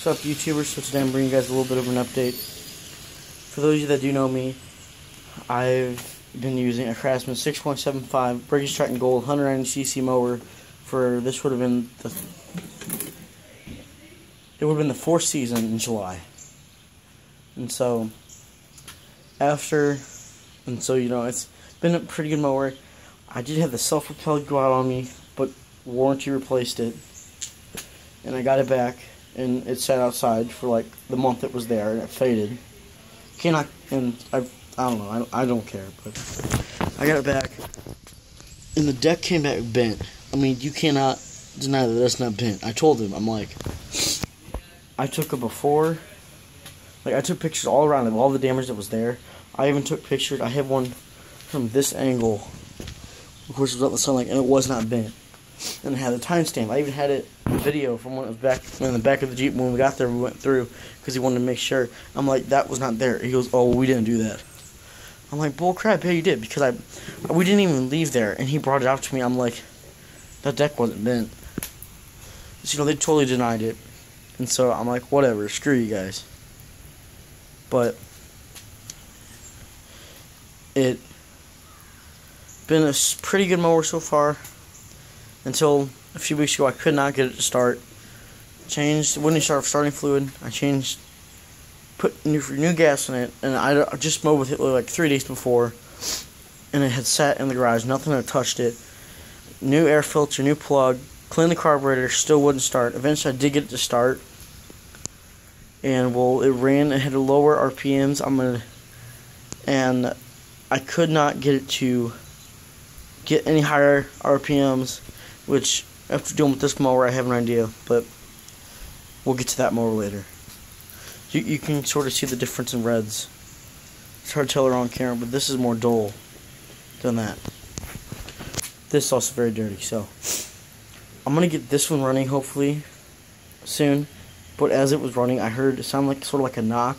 What's up, YouTubers? So today I'm bringing you guys a little bit of an update. For those of you that do know me, I've been using a Craftsman 6.75 Prichards and Gold 190cc mower for this would have been the fourth season in July. And so you know, it's been a pretty good mower. I did have the self-propelled go out on me, but warranty replaced it, and I got it back, and it sat outside for like the month it was there, and it faded. I don't know, I don't care, but I got it back, and the deck came back bent. I mean, you cannot deny that that's not bent. I told him, I'm like, I took a before, like I took pictures all around of all the damage that was there. I even took pictures. I have one from this angle, which was up the sunlight, and it was not bent. And it had a timestamp. I even had it video from when it was back in the back of the Jeep when we got there. We went through because he wanted to make sure. I'm like, that was not there. He goes, oh, well, we didn't do that. I'm like, bull crap, yeah, you did, because we didn't even leave there, and he brought it out to me. I'm like, that deck wasn't bent. So, you know, they totally denied it, and so I'm like, whatever, screw you guys. But it been a pretty good mower so far until a few weeks ago. I could not get it to start. Wouldn't start starting fluid. I put new gas in it, and I just mowed with it like 3 days before, and it had sat in the garage. Nothing had touched it. New air filter, new plug, cleaned the carburetor, still wouldn't start. Eventually I did get it to start, and well, it had lower RPMs. And I could not get it to get any higher RPMs, which after dealing with this mower I have an idea, but we'll get to that mower later. You can sort of see the difference in reds. It's hard to tell on camera, but this is more dull than that. This is also very dirty, so I'm gonna get this one running hopefully soon. But as it was running, I heard it sound like sort of like a knock,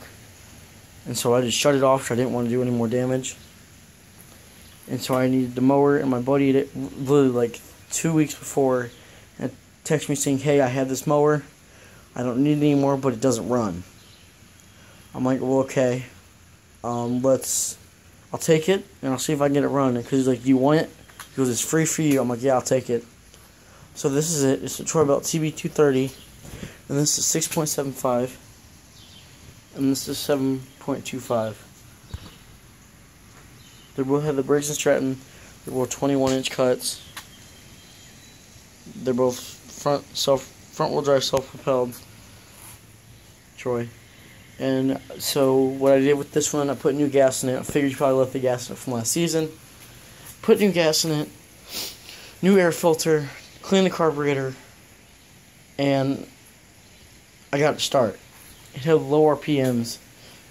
and so I just shut it off because I didn't want to do any more damage. And so I needed the mower, and my buddy literally like 2 weeks before had texted me saying, hey, I have this mower, I don't need it anymore, but it doesn't run. I'm like, well, okay, I'll take it, and I'll see if I can get it running. Because he's like, do you want it? He goes, it's free for you. I'm like, yeah, I'll take it. So this is it. It's a Troy-Bilt TB230, and this is 6.75, and this is 7.25. They both have the Briggs & Stratton. They're both 21-inch cuts. They're both front-wheel drive, self-propelled. Troy. And so what I did with this one, I put new gas in it. I figured you probably left the gas in it from last season. Put new gas in it, new air filter, cleaned the carburetor, and I got it to start. It had low RPMs,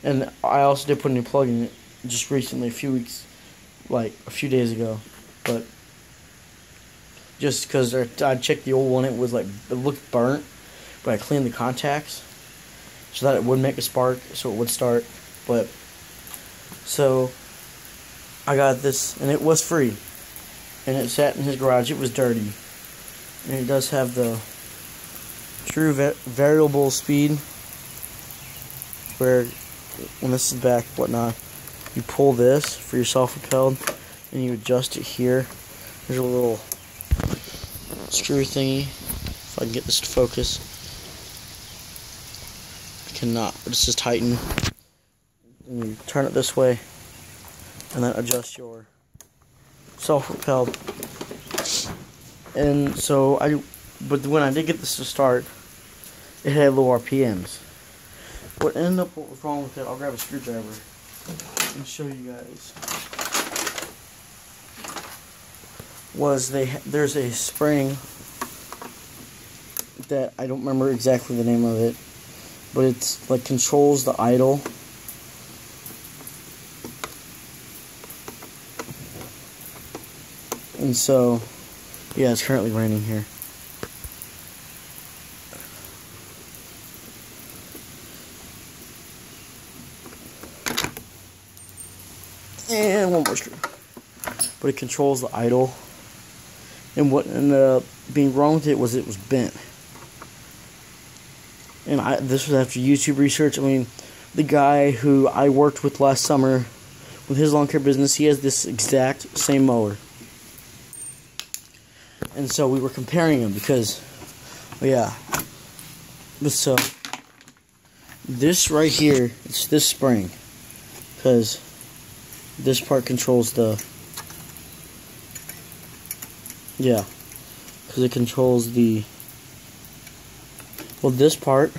and I also did put a new plug in it just recently, a few days ago. But just because I checked the old one, it looked burnt, but I cleaned the contacts so that it would make a spark, so it would start. But so I got this, and it was free, and it sat in his garage. It was dirty, and it does have the true variable speed, where when this is back, whatnot, you pull this for your self-propelled, and you adjust it here. There's a little screw thingy. If I can get this to focus. I cannot, but it's just tighten. And you turn it this way, and then adjust your self-propelled. And so but when I did get this to start, it had low RPMs. What was wrong with it, I'll grab a screwdriver and show you guys, was there's a spring that I don't remember exactly the name of it, but it's like controls the idle. And so, yeah, it's currently raining here. And one more screw. But it controls the idle. And what ended up being wrong with it was bent. And this was after YouTube research. I mean, the guy who I worked with last summer with his lawn care business, he has this exact same mower. And so we were comparing them because, well, yeah. So this right here, it's this spring, because this part controls the, yeah, because it controls the, well, this part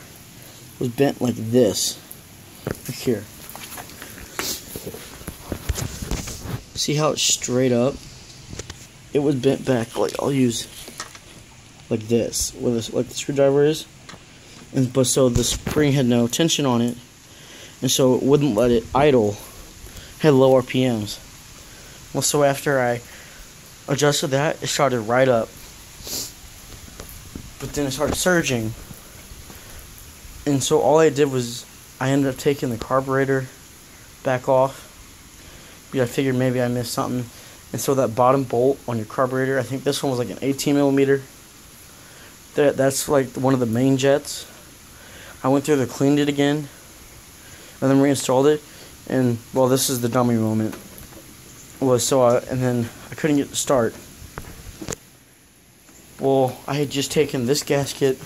was bent like this, right here. See how it's straight up? It was bent back, like, I'll use like this, where this, like the screwdriver is. But so the spring had no tension on it, and so it wouldn't let it idle. Had low RPMs. Well, so after I adjusted that, it started right up, but then it started surging. And so all I did was I ended up taking the carburetor back off. Yeah, I figured maybe I missed something. And so that bottom bolt on your carburetor, I think this one was like an 18 millimeter. That's like one of the main jets. I went through there, cleaned it again, and then reinstalled it. And well, this is the dummy moment. And then I couldn't get to start. Well, I had just taken this gasket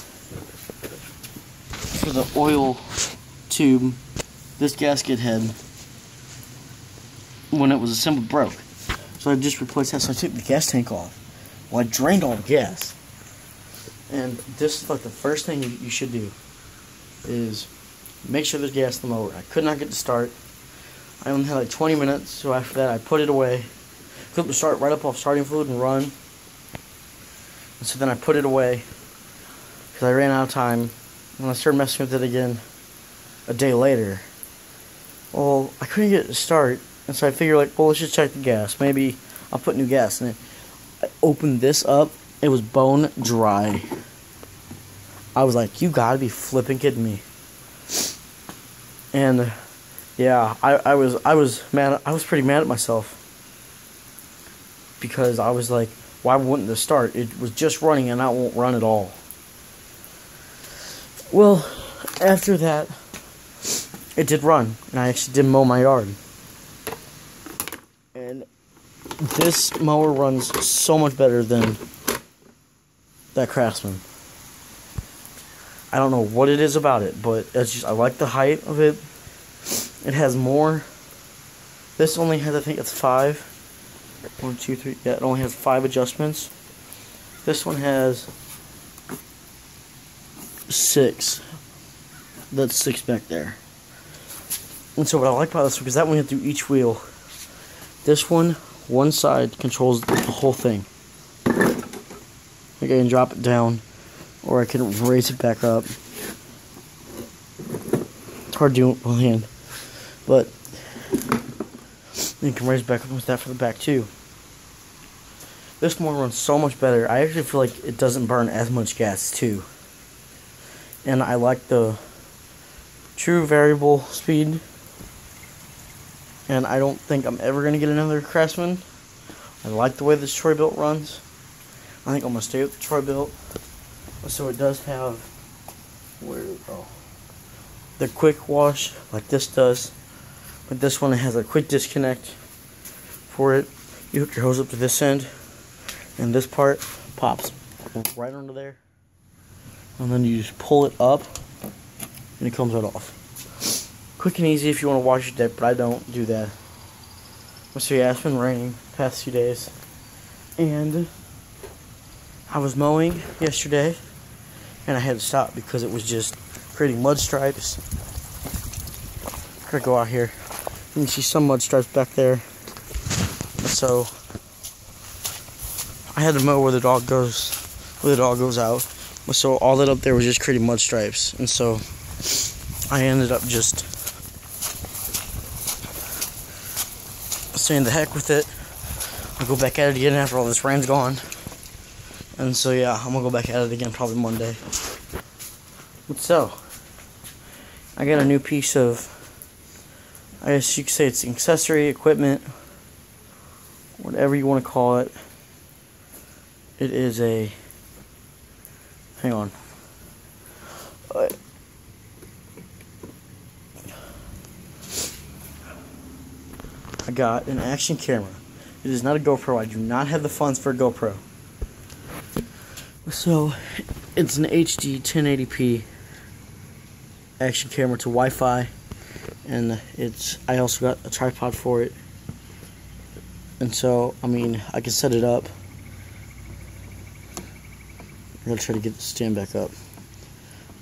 for the oil tube. This gasket head, when it was assembled, broke. So I just replaced that. So I took the gas tank off. Well, I drained all the gas. And this is like the first thing you should do is make sure there's gas in the mower. I could not get to start. I only had like 20 minutes, so after that I put it away. Clipped the start right up off starting fluid and run. And so then I put it away because I ran out of time. And I started messing with it again a day later. Well, I couldn't get it to start, and so I figured, like, well, let's just check the gas. Maybe I'll put new gas in it. I opened this up. It was bone dry. I was like, you gotta be flipping kidding me. And yeah, I was mad. I was pretty mad at myself because I was like, why wouldn't this start? It was just running and I won't run at all. Well, after that, it did run, and I actually did mow my yard. And this mower runs so much better than that Craftsman. I don't know what it is about it, but it's just, I like the height of it. It has more. This only has, I think it's 5. 1, 2, 3. Yeah, it only has 5 adjustments. This one has 6. That's 6 back there. And so what I like about this one, because that one went through each wheel. This one side controls the whole thing. Like I can drop it down, or I can raise it back up. It's hard to do with one hand, but you can raise it back up with that for the back too. This one runs so much better. I actually feel like it doesn't burn as much gas too. And I like the true variable speed. And I don't think I'm ever going to get another Craftsman. I like the way this Troy-Bilt runs. I think I'm going to stay with the Troy-Bilt. So it does have, the quick wash like this does. But this one has a quick disconnect for it. You hook your hose up to this end, and this part pops right under there. And then you just pull it up, and it comes right off. Quick and easy if you want to wash your deck, but I don't do that. So yeah, it's been raining the past few days. And I was mowing yesterday, and I had to stop because it was just creating mud stripes. I'm gonna go out here. You can see some mud stripes back there. So I had to mow where the dog goes out. So all that up there was just creating mud stripes. And so I ended up just saying the heck with it. I'll go back at it again after all this rain's gone. And so yeah, I'm gonna go back at it again probably Monday. So I got a new piece of, I guess you could say it's accessory, equipment, whatever you want to call it. It is a, hang on. I got an action camera. It is not a GoPro. I do not have the funds for a GoPro. So, it's an HD 1080p action camera to Wi-Fi, and I also got a tripod for it. And so, I mean, I can set it up. I'm gonna try to get the stand back up.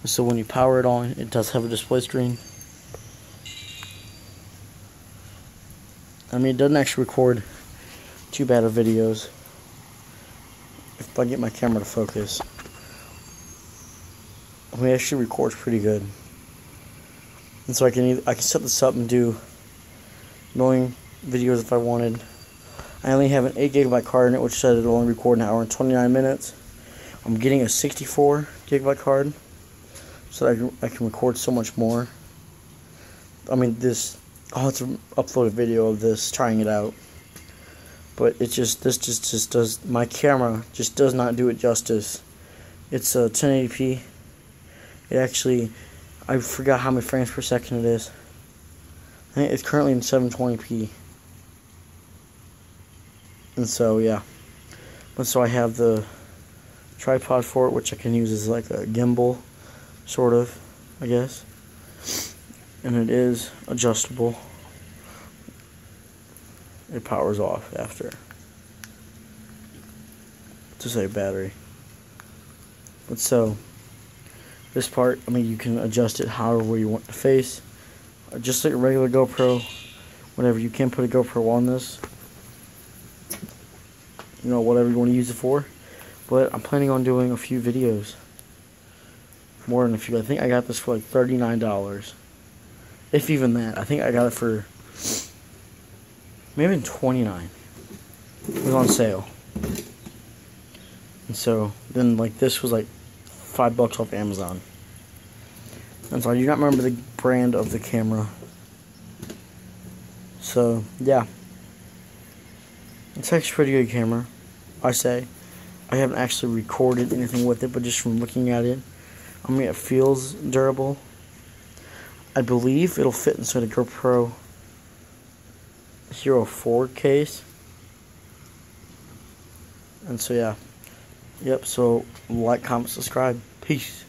So when you power it on, it does have a display screen. I mean, it doesn't actually record too bad of videos if I get my camera to focus. I mean, it actually records pretty good. And so I can set this up and do million videos if I wanted. I only have an 8GB card in it, which said it'll only record an hour and 29 minutes. I'm getting a 64GB card, so that I can record so much more. I mean, I'll have to upload a video of this, trying it out. But this just does, my camera just does not do it justice. It's a 1080p. It actually, I forgot how many frames per second it is. I think it's currently in 720p. And so, yeah. But so I have the tripod for it, which I can use as like a gimbal, sort of, I guess. And it is adjustable. It powers off after. To say battery. But so, this part, I mean, you can adjust it however you want to face. Just like a regular GoPro, whatever. You can put a GoPro on this. You know, whatever you want to use it for. But I'm planning on doing a few videos. More than a few. I think I got this for like $39. If even that. I think I got it for maybe $29. It was on sale. And so, then like this was like $5 off Amazon. And so I do not remember the brand of the camera. So, yeah. It's actually a pretty good camera, I say. I haven't actually recorded anything with it, but just from looking at it, I mean, it feels durable. I believe it'll fit inside a GoPro Hero 4 case. And so, yeah. Yep, so like, comment, subscribe. Peace.